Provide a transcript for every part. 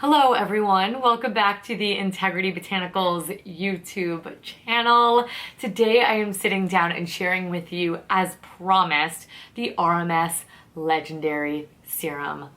Hello everyone, welcome back to the Integrity Botanicals YouTube channel. Today I am sitting down and sharing with you, as promised, the RMS Legendary Serum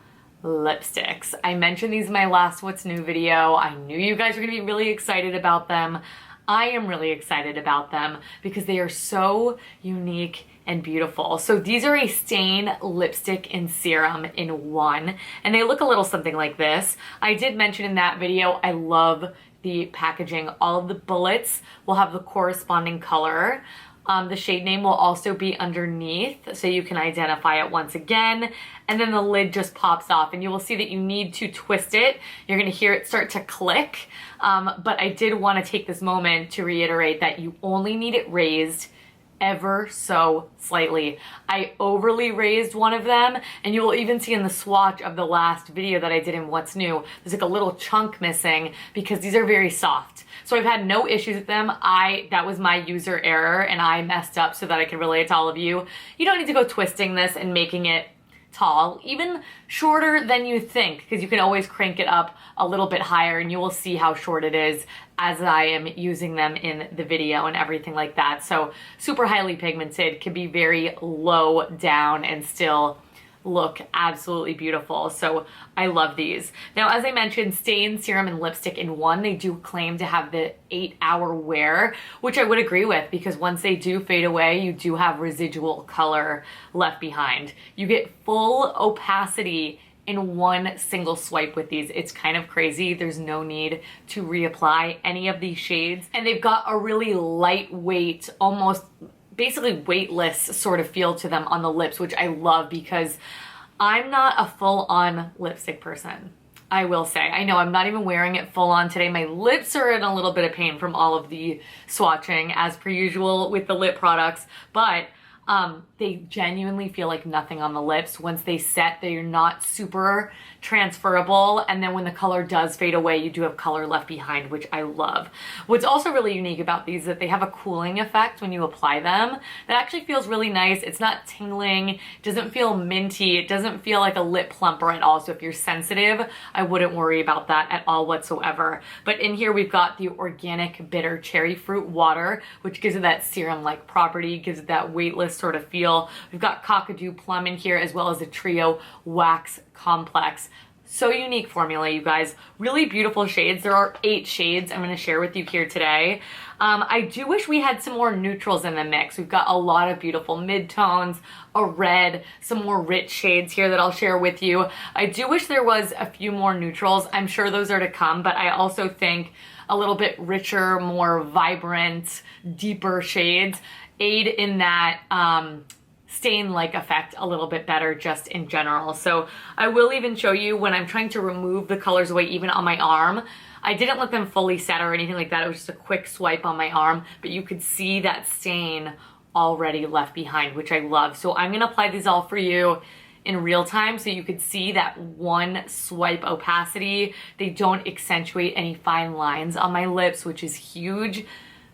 lipsticks. I mentioned these in my last What's New video. I knew you guys were gonna be really excited about them. I am really excited about them because they are so unique and beautiful. So these are a stain, lipstick, and serum in one, and they look a little something like this. I did mention in that video, I love the packaging. All of the bullets will have the corresponding color. The shade name will also be underneath so you can identify it once again, and then the lid just pops off and you will see that you need to twist it. You're gonna hear it start to click, but I did want to take this moment to reiterate that you only need it raised ever so slightly. I overly raised one of them, and you will even see in the swatch of the last video that I did in What's New, there's like a little chunk missing because these are very soft. So I've had no issues with them. That was my user error and I messed up so that I could relay it to all of you. You don't need to go twisting this and making it tall, even shorter than you think, because you can always crank it up a little bit higher and you will see how short it is as I am using them in the video and everything like that. So super highly pigmented, can be very low down and still look absolutely beautiful. So I love these. Now, as I mentioned, stain, serum, and lipstick in one. They do claim to have the 8-hour wear, which I would agree with, because once they do fade away, you do have residual color left behind. You get full opacity in one single swipe with these. It's kind of crazy. There's no need to reapply any of these shades. And they've got a really lightweight, almost basically weightless sort of feel to them on the lips, which I love because I'm not a full-on lipstick person. I will say, I know I'm not even wearing it full on today. My lips are in a little bit of pain from all of the swatching as per usual with the lip products, but they genuinely feel like nothing on the lips. Once they set, they're not super transferable, and then when the color does fade away, you do have color left behind, which I love. What's also really unique about these is that they have a cooling effect when you apply them that actually feels really nice. It's not tingling, it doesn't feel minty, it doesn't feel like a lip plumper at all. So if you're sensitive, I wouldn't worry about that at all whatsoever. But in here we've got the organic bitter cherry fruit water, which gives it that serum-like property, gives it that weightless sort of feel. We've got Cockadoo Plum in here, as well as the Trio Wax Complex. So unique formula, you guys. Really beautiful shades. There are 8 shades I'm going to share with you here today. I do wish we had some more neutrals in the mix. We've got a lot of beautiful mid-tones, a red, some more rich shades here that I'll share with you. I do wish there was a few more neutrals. I'm sure those are to come, but I also think a little bit richer, more vibrant, deeper shades aid in that stain-like effect a little bit better just in general. So I will even show you when I'm trying to remove the colors away even on my arm. I didn't let them fully set or anything like that. It was just a quick swipe on my arm, but you could see that stain already left behind, which I love. So I'm gonna apply these all for you in real time so you could see that one swipe opacity. They don't accentuate any fine lines on my lips, which is huge.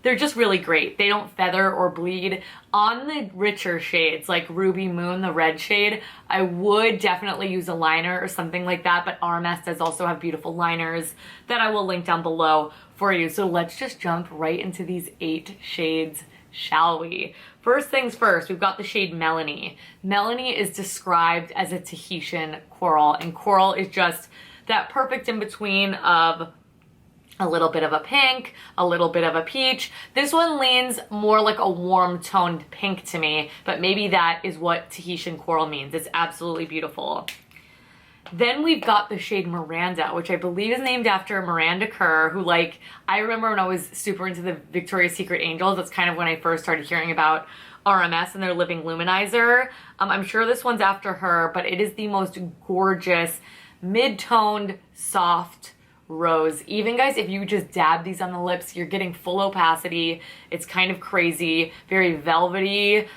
They're just really great. They don't feather or bleed. On the richer shades, like Ruby Moon, the red shade, I would definitely use a liner or something like that, but RMS does also have beautiful liners that I will link down below for you. So let's just jump right into these 8 shades, shall we? First things first, we've got the shade Melanie. Melanie is described as a Tahitian coral, and coral is just that perfect in-between of a little bit of a pink, a little bit of a peach. This one leans more like a warm toned pink to me, but maybe that is what Tahitian coral means. It's absolutely beautiful. Then we've got the shade Miranda, which I believe is named after Miranda Kerr, who, like, I remember when I was super into the Victoria's Secret Angels, that's kind of when I first started hearing about RMS and their Living Luminizer. I'm sure this one's after her, but it is the most gorgeous, mid-toned, soft rose. Even guys, if you just dab these on the lips, you're getting full opacity. It's kind of crazy, very velvety,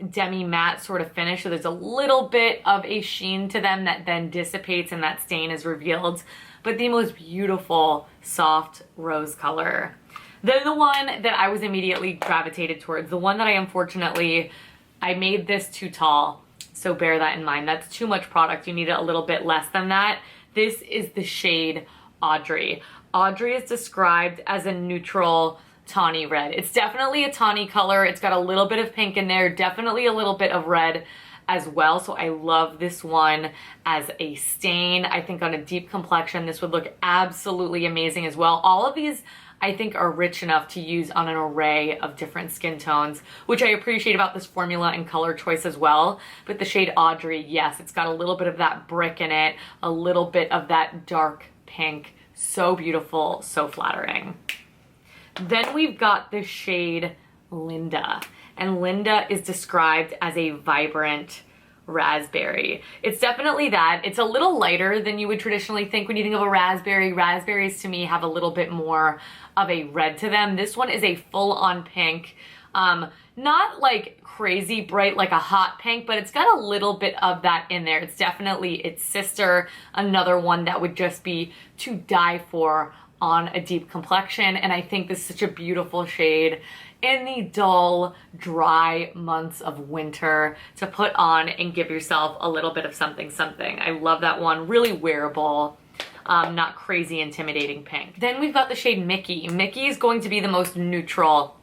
demi matte sort of finish. So there's a little bit of a sheen to them that then dissipates and that stain is revealed. But the most beautiful soft rose color. Then the one that I was immediately gravitated towards, the one that I made this too tall. So bear that in mind. That's too much product. You need it a little bit less than that. This is the shade Audrey. Audrey is described as a neutral tawny red. It's definitely a tawny color. It's got a little bit of pink in there, definitely a little bit of red as well. So I love this one as a stain. I think on a deep complexion, this would look absolutely amazing as well. All of these I think are rich enough to use on an array of different skin tones, which I appreciate about this formula and color choice as well. But the shade Audrey, yes, it's got a little bit of that brick in it, a little bit of that dark pink. So beautiful, so flattering. Then we've got the shade Linda, and Linda is described as a vibrant raspberry. It's definitely that. It's a little lighter than you would traditionally think when you think of a raspberry. Raspberries to me have a little bit more of a red to them. This one is a full-on pink. Not like crazy bright like a hot pink, but it's got a little bit of that in there. It's definitely its sister, another one that would just be to die for on a deep complexion. And I think this is such a beautiful shade in the dull, dry months of winter to put on and give yourself a little bit of something something. I love that one. Really wearable, not crazy intimidating pink. Then we've got the shade Mickey. Mickey is going to be the most neutral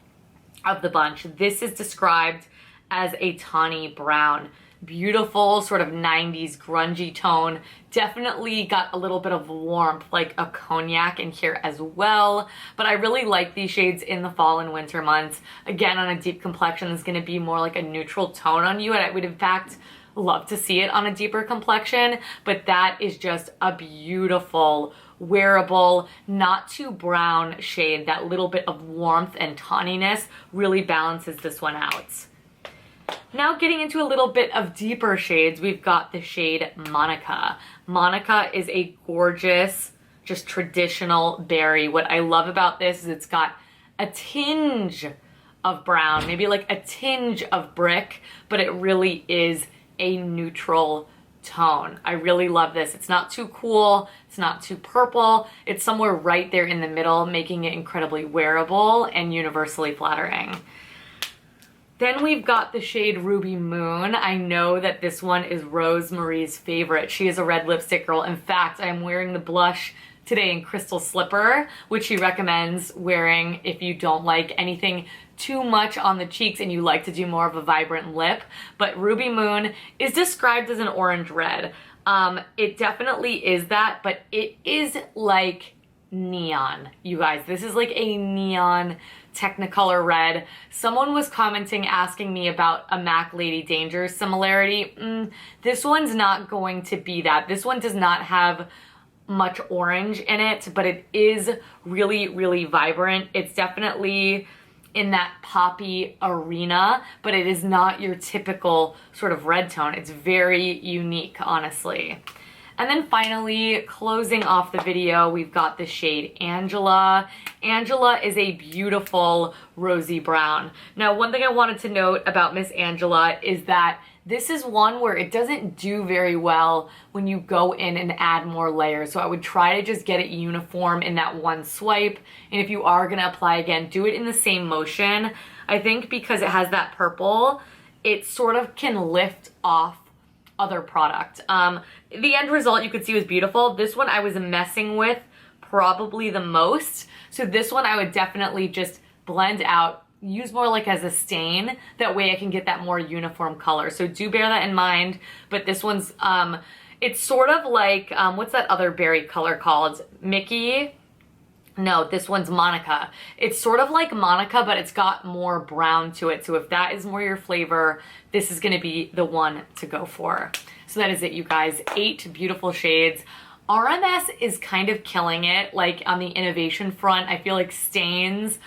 of the bunch. This is described as a tawny brown. Beautiful sort of 90s grungy tone. Definitely got a little bit of warmth, like a cognac in here as well. But I really like these shades in the fall and winter months. Again, on a deep complexion, it's going to be more like a neutral tone on you. And I would in fact love to see it on a deeper complexion. But that is just a beautiful, wearable, not too brown shade. That little bit of warmth and tawniness really balances this one out. Now getting into a little bit of deeper shades, we've got the shade Monica. Monica is a gorgeous, just traditional berry. What I love about this is it's got a tinge of brown, maybe like a tinge of brick, but it really is a neutral tone. I really love this. It's not too cool, it's not too purple, it's somewhere right there in the middle, making it incredibly wearable and universally flattering. Then we've got the shade Ruby Moon. I know that this one is Rosemarie's favorite. She is a red lipstick girl. In fact, I'm wearing the blush today in Crystal Slipper, which she recommends wearing if you don't like anything too much on the cheeks and you like to do more of a vibrant lip. But Ruby Moon is described as an orange red. It definitely is that, but it is like neon, you guys. This is like a neon Technicolor red. Someone was commenting asking me about a MAC Lady Danger similarity. This one's not going to be that. This one does not have much orange in it, but it is really, really vibrant. It's definitely in that poppy arena, but it is not your typical sort of red tone. It's very unique, honestly. And then finally, closing off the video, we've got the shade Angela. Angela is a beautiful rosy brown. Now, one thing I wanted to note about Miss Angela is that this is one where it doesn't do very well when you go in and add more layers. So I would try to just get it uniform in that one swipe. And if you are gonna apply again, do it in the same motion. I think because it has that purple, it sort of can lift off other product. The end result you could see was beautiful. This one I was messing with probably the most. So this one I would definitely just blend out, use more like as a stain. That way I can get that more uniform color. So do bear that in mind. But this one's, it's sort of like, what's that other berry color called? Mickey? No, this one's Monica. It's sort of like Monica, but it's got more brown to it. So if that is more your flavor, this is gonna be the one to go for. So that is it, you guys. 8 beautiful shades. RMS is kind of killing it, like on the innovation front. I feel like stains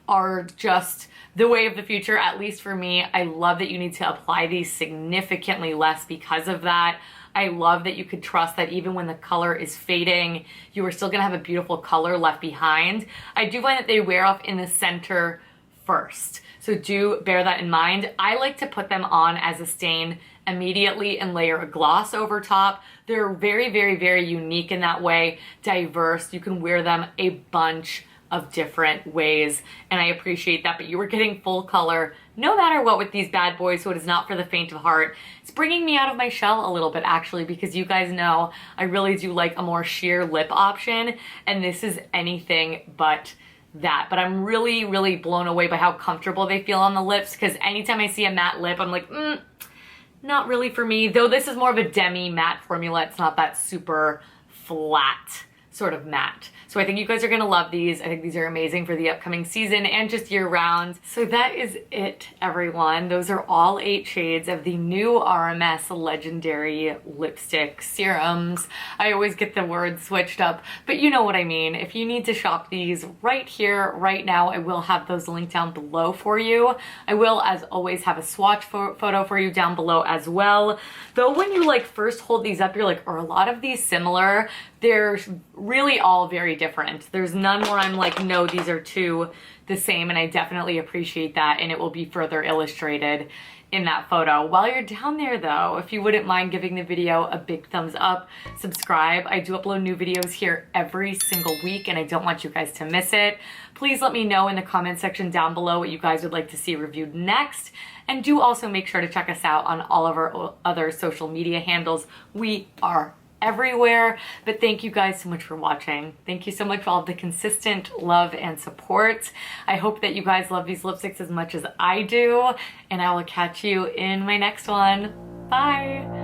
are just the way of the future, at least for me. I love that you need to apply these significantly less because of that. I love that you could trust that even when the color is fading, you are still gonna have a beautiful color left behind. I do find that they wear off in the center first. So do bear that in mind. I like to put them on as a stain immediately and layer a gloss over top. They're very, very, very unique in that way, diverse. You can wear them a bunch of different ways, and I appreciate that. But you were getting full color no matter what with these bad boys, so it is not for the faint of heart. It's bringing me out of my shell a little bit, actually, because you guys know I really do like a more sheer lip option, and this is anything but that. But I'm really, really blown away by how comfortable they feel on the lips, because anytime I see a matte lip, I'm like, not really for me. Though this is more of a demi matte formula, it's not that super flat sort of matte. So I think you guys are gonna love these. I think these are amazing for the upcoming season and just year round. So that is it, everyone. Those are all 8 shades of the new RMS Legendary Lipstick Serums. I always get the words switched up, but you know what I mean. If you need to shop these right here, right now, I will have those linked down below for you. I will, as always, have a swatch photo for you down below as well. Though when you like first hold these up, you're like, are a lot of these similar? They're really all very different. There's none where I'm like, no, these are two the same, and I definitely appreciate that, and it will be further illustrated in that photo. While you're down there though, if you wouldn't mind giving the video a big thumbs up, subscribe. I do upload new videos here every single week, and I don't want you guys to miss it. Please let me know in the comment section down below what you guys would like to see reviewed next. And do also make sure to check us out on all of our other social media handles. We are everywhere. But thank you guys so much for watching. Thank you so much for all of the consistent love and support. I hope that you guys love these lipsticks as much as I do, and I will catch you in my next one. Bye.